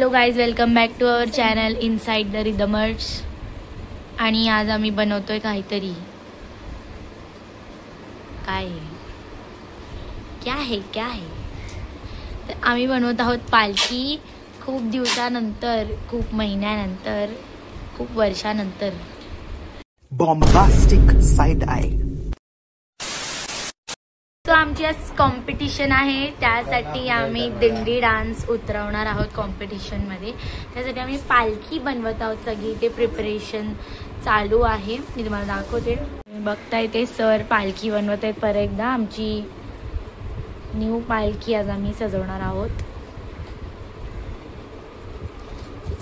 Hello guys, welcome back to our channel inside the Rhythmers. आणि आज आम्ही बनवतोय काहीतरी. काय क्या है तर आम्ही बनवत आहोत पालखी. खूप दिवसानंतर, खूप महिन्यानंतर, खूप वर्षानंतर. Bombastic side I. तो आमची आज कॉम्पिटिशन आहे. त्यासाठी आम्ही दिंडी डान्स उतरवणार आहोत कॉम्पिटिशनमध्ये. त्यासाठी आम्ही पालखी बनवत आहोत. सगळी ते प्रिपरेशन चालू आहे. मी तुम्हाला दाखवते. बघताय ते सर पालखी बनवत आहेत. परत एकदा आमची न्यू पालखी आज आम्ही सजवणार आहोत.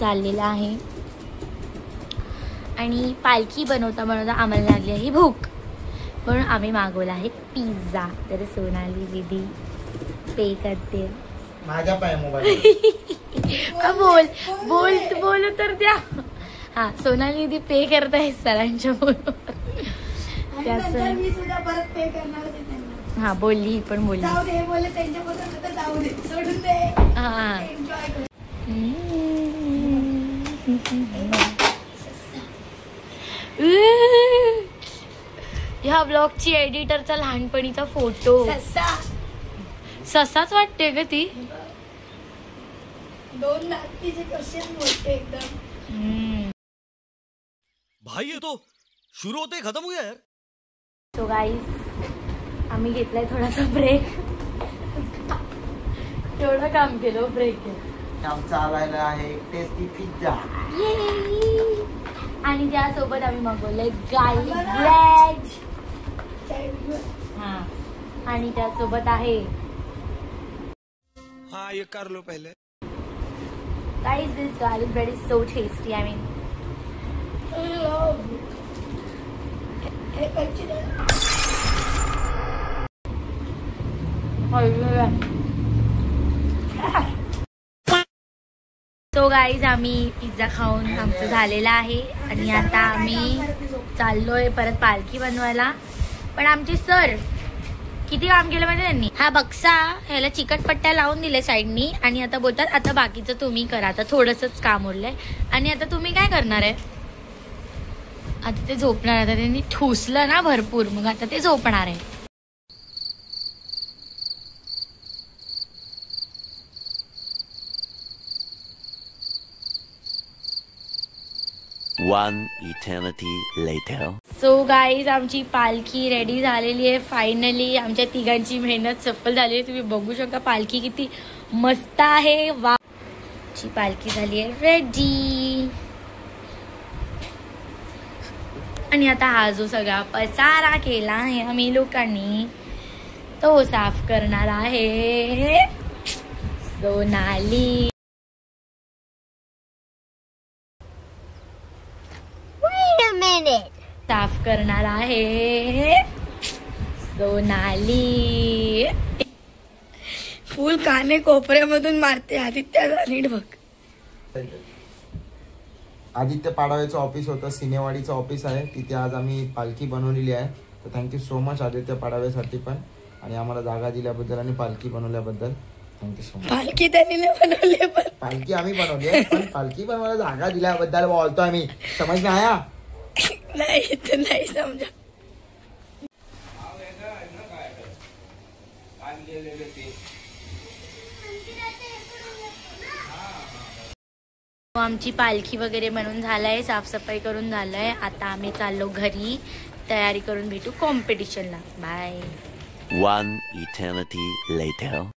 चाललेला आहे. आणि पालखी बनवता बनवता आम्हाला लागली आहे भूक, म्हणून आम्ही मागवला आहे पिझ्झा. तर सोनाली दीदी पे करते. माझा पाय मोबाईल बोल तर द्या. हा, सोनाली दीदी पे करत आहे सरांच्या बरोबर. मी सुद्धा परत पे करणार आहे त्यांना. हा, बोलली ही पण बोलली. जाऊ दे बोले त्यांच्या बरोबर तर जाऊ दे, सोडून दे. हा, एन्जॉय कर. ह्या ब्लॉगची एडिटरचा लहानपणीचा फोटो. ससाच वाटते ग ती. दोन नातीचे क्वेश्चन बोलते एकदम. भाई ये तो शुरू होते खत्म हो गया यार. सो गाईज, आम्ही घेतलाय थोडासा ब्रेक. तेवढं काम केलं, ब्रेक केलं. काम चालायला आहे टेस्टी पिझ्झा. आणि त्यासोबत आम्ही मागवलंय गार्लिक ब्रेड. हा, आणि त्यासोबत आहे. हाँ, ये कर लो पहले. Guys, this garlic bread is so tasty. I mean, so guys, आम्ही पिझ्झा खाऊन आमचं झालेला आहे. आणि आता आम्ही चाललोय परत पालखी बनवायला. पण आमचे सर किती काम केलं माहिती त्यांनी. हा बक्सा ह्याला चिकटपट्ट्या लावून दिले साईडनी. आणि आता बोलतात आता बाकीचं तुम्ही करा. आता थोडंसंच काम उरलंय. आणि आता तुम्ही काय करणार आहे? आता ते झोपणार. आता त्यांनी ठुसलं ना भरपूर, मग आता ते झोपणार आहे. One eternity later. So guys, आमची पालखी रेडी झालेली आहे फायनली. आमच्या तिघांची मेहनत सफल झाली आहे. तुम्ही बघू शकता पालखी किती मस्त आहे. वा, ची पालखी झाली आहे रेडी. आणि आता हा जो सगळा पसारा केला आहे आम्ही लोकांनी, तो साफ करणार आहे सोनाली. साफ करणार आहे सोनाली. फुल काने कोपऱ्यामधून मारते आदित्य. नीट बघ. आदित्य पाडवेचं ऑफिस होतं, सिनेवाडीचं ऑफिस आहे. तिथे आज आम्ही पालखी बनवलेली आहे. तर थँक्यू सो मच आदित्य पाडवेसाठी पण, आणि आम्हाला जागा दिल्याबद्दल आणि पालखी बनवल्याबद्दल थँक्यू सो मच. पालखी त्यांनी बनवली, पण पालखी आम्ही बनवली आहे, पण पालखी बनवायला जागा दिल्याबद्दल बोलतो आम्ही. समज नाही आया? नाही, तर नाही समजा. आमची पालखी वगैरे बनवून झालाय, साफसफाई करून झालंय. आता आम्ही चाललो घरी. तयारी करून भेटू कॉम्पिटिशनला. Bye. One eternity later.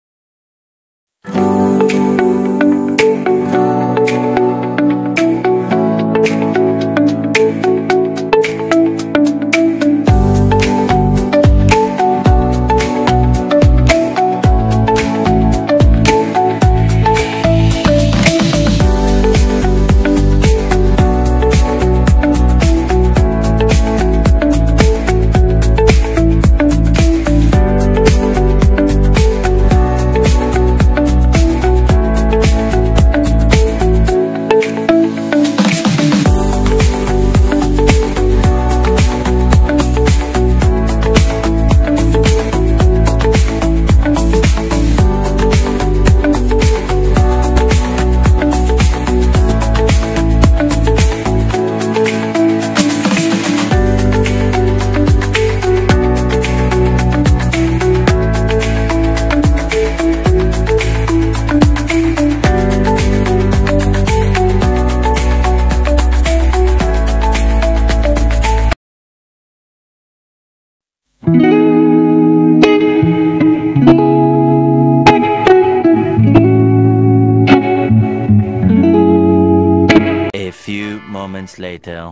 months later.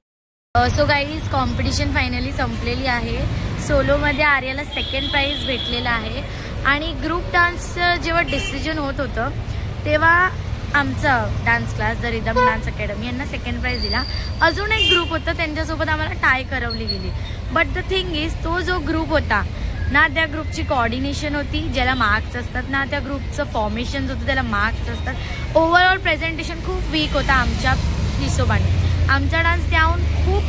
So guys competition finally संपलेली आहे. सोलोमध्ये आर्याला सेकंड प्राइज भेटलेला आहे आणि ग्रुप डान्स जेव्हा डिसिजन होत होतं तेव्हा आमचा dance class the rhythm dance academy यांना सेकंड प्राइज दिला. अजून एक ग्रुप होता त्यांच्यासोबत आम्हाला टाय करवली गेली. बट द थिंग इज तो जो ग्रुप होता ना त्या ग्रुपची कोऑर्डिनेशन होती ज्याला मार्क्स असतात, ना त्या ग्रुपचं फॉर्मेशन होतं त्याला मार्क्स असतात. ओव्हरऑल प्रेझेंटेशन खूप वीक होता आमच्या हिशोबाने. आमचा डान्स त्याहून खूप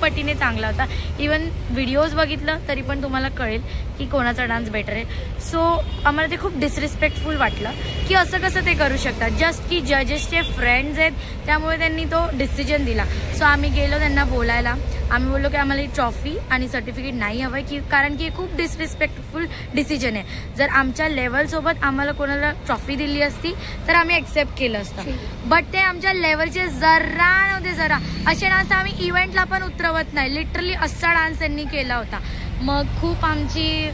पटीने चांगला होता. इवन व्हिडिओज बघितलं तरी पण तुम्हाला कळेल की कोणाचा डान्स बेटर आहे. सो आम्हाला ते खूप डिसरिस्पेक्टफुल वाटलं की असं कसं ते करू शकतात. जस्ट की जजेसचे फ्रेंड्स आहेत त्यामुळे त्यांनी तो डिसिजन दिला. सो आम्ही गेलो त्यांना बोलायला. आम्ही बोललो की आम्हाला ही ट्रॉफी आणि सर्टिफिकेट नाही हवं की कारण की खूप डिसरिस्पेक्टफुल डिसिजन आहे. जर आमच्या लेवलसोबत आम्हाला कोणाला ट्रॉफी दिली असती तर आम्ही एक्सेप्ट केलं असतं. बट ते आमच्या लेवलचे जरा नव्हते. जरा असे डान्स आम्ही इव्हेंटला पण उतरवत नाही. लिटरली असा डान्स त्यांनी केला होता. मग खूप आमची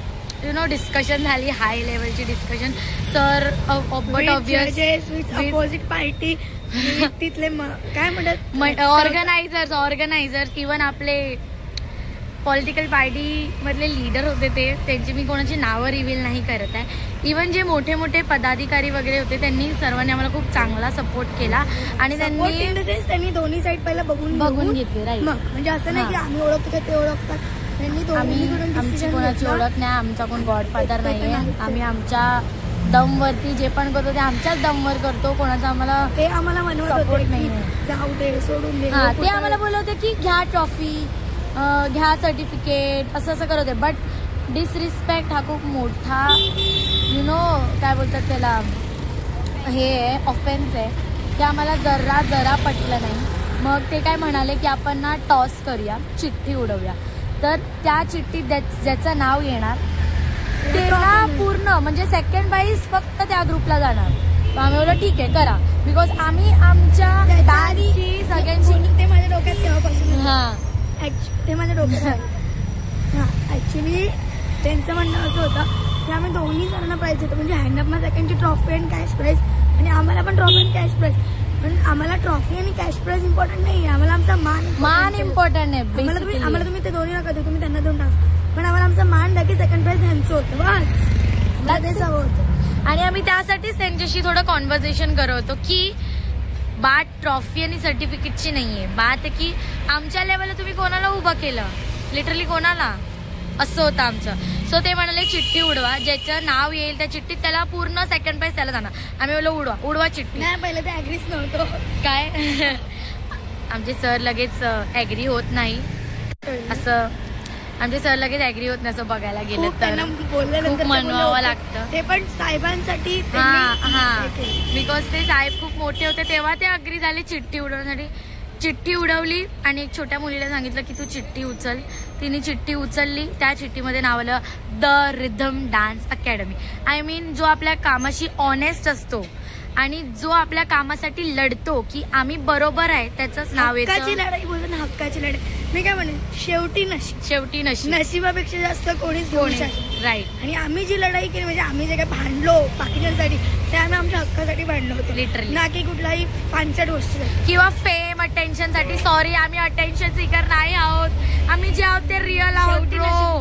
डिस्कशन झाली, हाय लेवलची discussion. Sir but opposite party तिथले काय म्हणतात ऑर्गनायझर्स इवन आपले पॉलिटिकल पार्टी मधले लीडर होते त्यांची मी कोणाची नावं रिव्हील नाही करत आहे. इवन जे मोठे मोठे पदाधिकारी वगैरे होते त्यांनी सर्वांनी आम्हाला खूप चांगला सपोर्ट केला आणि त्यांनी दोन्ही साईड पहिला बघून घेतले. राईट, म्हणजे असं नाही की आम्ही ओळखतो ते ओळखतात. आमची कोणाची ओळख नाही, आमचा कोण गॉडफादर नाहीये. आम्ही आमच्या दमवरती जे पण करतो ते आमच्याच दमवर करतो. कोणाचा आम्हाला ते आम्हाला सपोर्ट नाही, जाऊ दे सोडून दे. ते आम्हाला बोलत होते की घ्या ट्रॉफी, घ्या सर्टिफिकेट, असं करत होते. बट डिसरिस्पेक्ट हा खूप मोठा काय बोलतात त्याला हे ऑफेन्स आहे. ते आम्हाला जरा पटलं नाही. मग ते काय म्हणाले की आपण ना टॉस करूया, चिठ्ठी उडवूया. तर त्या चिठ्ठीत ज्याचं नाव येणार त्याला पूर्ण म्हणजे सेकंड प्राइज फक्त त्या ग्रुपला जाणार. आम्ही बोललो ठीक आहे करा. बिकॉज आम्ही आमच्या सगळ्यांची ते माझ्या डोक्यात तेव्हापासून ते माझ्या डोक्यात ऍक्च्युली त्यांचं म्हणणं असं होतं की आम्ही दोन्ही जणांना प्राइज देतो. म्हणजे हँडअप सेकंडची ट्रॉफी अँड कॅश प्राइज आणि आम्हाला पण ट्रॉफी अँड कॅश प्राइज. पण आम्हाला ट्रॉफी आणि कॅश प्राइज इम्पॉर्टंट नाही, आम्हाला आमचा मान इम्पॉर्टंट आहे. आम्हाला तुम्ही ते दोन्ही नका देऊ, तुम्ही त्यांना देऊन टाका. पण आम्हाला आमचा मान द्या की सेकंड प्राइज ह्यांचं होतं बस, तेच हवं होतं. आणि आम्ही त्यासाठीच त्यांच्याशी थोडं कॉन्व्हर्सेशन करत होतो की बात ट्रॉफी आणि सर्टिफिकेटची नाहीये. बात आहे की आमच्या लेवलला तुम्ही कोणाला उभं केलं, लिटरली कोणाला, असं होतं आमचं. सो ते म्हणाले चिठ्ठी उडवा, ज्याचं नाव येईल त्या चिठ्ठीत त्याला पूर्ण सेकंड प्राइज त्याला जाणार. आम्ही बोललो उडवा चिठ्ठी. नाही पहिलं ते ऍग्रीच नव्हतं काय आमचे सर लगेच ऍग्री होत नाही असं. आमचे सर लगेच ऍग्री होत नाही असं बघायला गेलं तर खूप मनवावं लागतं. ते पण साहेबांसाठी. बिकॉज ते साहेब खूप मोठे होते तेव्हा ते अग्री झाले चिठ्ठी उडवण्यासाठी. चिठ्ठी उडवली आणि एक छोट्या मुलीला सांगितलं की तू चिठ्ठी उचल. तिने चिठ्ठी उचलली. त्या चिठ्ठीमध्ये नाव आलं the rhythm dance academy. I mean जो आपल्या कामाशी ऑनेस्ट असतो आणि जो आपल्या कामासाठी लढतो की आम्ही बरोबर आहे त्याचंच नाव येतं. हक्काची लढाई बोलतो ना, हक्काची लढाई. मी काय म्हणेन शेवटी नशीब, नशिबापेक्षा जास्त कोणीच घेऊ शकत. राईट. आणि आम्ही जी लढाई केली म्हणजे आम्ही जे काय भांडलो बाकीच्यांसाठी ते आम्ही आमच्या हक्कासाठी भांडलो होतो, लिटरली. ना की कुठलाही पांचट गोष्टीसाठी किंवा फेम अटेन्शन साठी. सॉरी, आम्ही अटेन्शन सीकर नाही आहोत. आम्ही जे आहोत ते रिअल आहोत.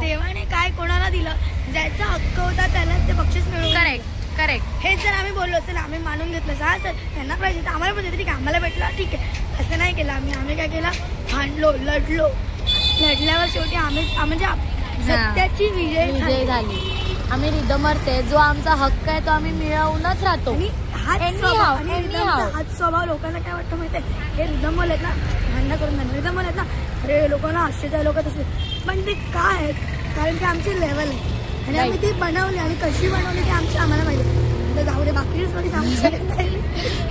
देवाने काय कोणाला दिलं, ज्याचा हक्क होता त्यालाच ते बक्षीस मिळवलं. करेक्ट. हे जर आम्ही बोललो असेल, आम्ही मानून घेतलं हा सर त्यांना पाहिजे तर आम्हाला पण ठीक आहे, आम्हाला भेटलं ठीक आहे, असं नाही केलं आम्ही काय केलं, भांडलो, लढल्यावर शेवटी आम्ही म्हणजे सत्याची विजय झाली. आम्ही रिदमर्स आहे, जो आमचा हक्क आहे तो आम्ही मिळवूनच राहतो. आणि हाच स्वभाव लोकांना काय वाटतं माहिती आहे, हे रिदमवाले आहेत ना, भांडणं करून रिदमवाले आहेत ना, अरे लोकांना आश्चर्य लोक तसे. पण ते काय आहेत, कारण की आमची लेवल आहे आणि आम्ही ती बनवली आणि कशी बनवली ते आम्हाला माहिती. तर जाऊ दे, बाकी स्टोरी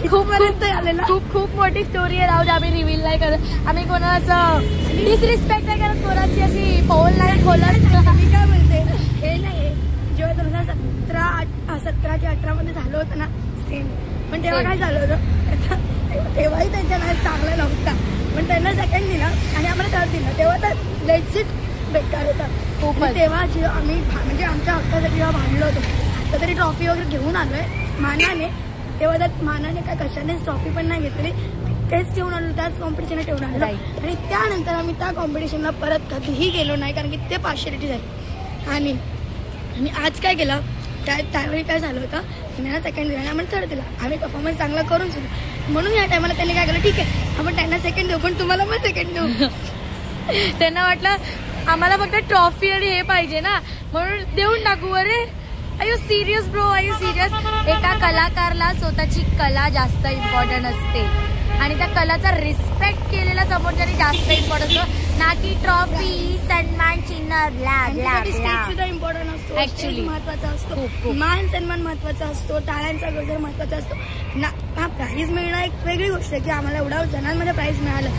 खूप आलेला खूप मोठी स्टोरी आहे. राहू दे, आम्ही रिव्हील नाही करत. आम्ही कोणाला डिसरिस्पेक्ट नाही करत, कोणाची अशी पाऊल नाही खोलत. मी काय म्हणते, हे नाही जेव्हा 2017 की 18 मध्ये झालं होतं ना सेम, पण तेव्हा काय झालं होतं, तेव्हाही त्यांच्या मॅच चांगला नव्हता, पण त्यांना सेकंड दिला आणि आम्हाला थर्ड दिला. तेव्हा तर लेजिट बेकार होता खूप. तेव्हा जेव्हा आम्ही म्हणजे आमच्या हक्कासाठी जेव्हा भांडलो होतो, आता तरी ट्रॉफी वगैरे घेऊन आलोय मानाने, तेव्हा तर मानाने काय कशानेच ट्रॉफी पण नाही घेतली. तेच ठेवून आलो, त्याच कॉम्पिटिशनला ठेवून आलो. आणि त्यानंतर आम्ही त्या कॉम्पिटिशनला परत कधीही गेलो नाही, कारण की ते पार्शियालिटी झाली. आणि आज काय केलं, त्यावेळी काय झालं होतं, त्यांना सेकंड दिला आणि आम्हाला थर्ड दिला. आम्ही परफॉर्मन्स चांगला करून सुरू, म्हणून या टायमाला त्यांनी काय केलं, ठीक आहे आपण त्यांना सेकंड देऊ पण तुम्हाला पण सेकंड देऊ. त्यांना वाटलं आम्हाला फक्त ट्रॉफी आणि हे पाहिजे ना, म्हणून देऊन टाकू. अरे are you serious bro, are you serious? एका कलाकारला स्वतःची कला जास्त इम्पॉर्टंट असते आणि त्या कलाचा रिस्पेक्ट केलेला समोरच्याने जास्त इम्पॉर्टंट असतो, ना की ट्रॉफी, सन्मान, चिन्ह, स्टेज सुद्धा इम्पॉर्टंट असतो, ऍक्च्युली महत्वाचा असतो, मान सन्मान महत्वाचा असतो, टाळ्यांचा गजर महत्वाचा असतो ना. हा प्राईज मिळणं एक वेगळी गोष्ट आहे की आम्हाला एवढ्या जणांमध्ये प्राईज मिळालं,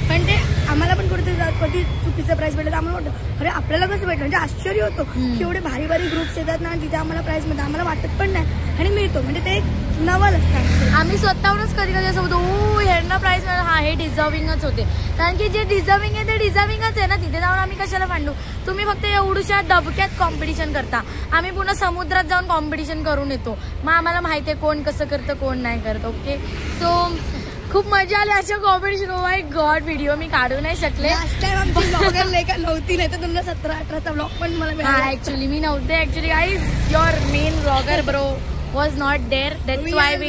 पण ते आम्हाला पण कधी चुकीचं प्राईज भेटलं तर आम्हाला वाटतं अरे आपल्याला कसं भेटलं, म्हणजे आश्चर्य होतो की एवढे भारी भारी ग्रुप्स येतात ना तिथे आम्हाला प्राईज मिळतं, आम्हाला वाटत पण नाही आणि मिळतो, म्हणजे ते एक नवल असतं. आम्ही स्वतःहूनच कधी कधी असं होतो ह्यांना प्राईज मिळाला, हा हे डिझर्विंगच होते, कारण की जे डिझर्विंग आहे ते डिझर्विंगच आहे ना. तिथे जाऊन आम्ही कशाला मांडू, तुम्ही फक्त एवढ्या दबक्यात कॉम्पिटिशन करता, आम्ही पुन्हा समुद्रात जाऊन कॉम्पिटिशन करून येतो, मग आम्हाला माहिती आहे कोण कसं करतं कोण नाही करत. ओके, सो खूप मजा आली अशा competition. Oh my God, video मी काढू नाही शकले. लास्ट टाइम आमची ब्लॉगर नव्हती, नाही तर तुमचा 17-18चा ब्लॉग पण मला मिळाला. ऍक्च्युली मी नव्हते. Actually guys your main blogger bro was not there, that's why we.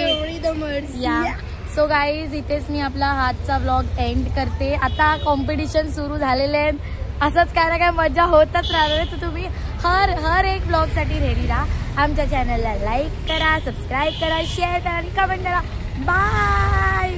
So guys इथेच मी आपला हातचा ब्लॉग एंड करते. आता कॉम्पिटिशन सुरू झालेले आहेत, असंच काय ना काय मजा होतच राहणार आहे. तर तुम्ही हर एक ब्लॉगसाठी रेडी राहा. आमच्या चॅनलला लाईक करा, सबस्क्राईब करा, शेअर करा आणि कमेंट करा. बाय.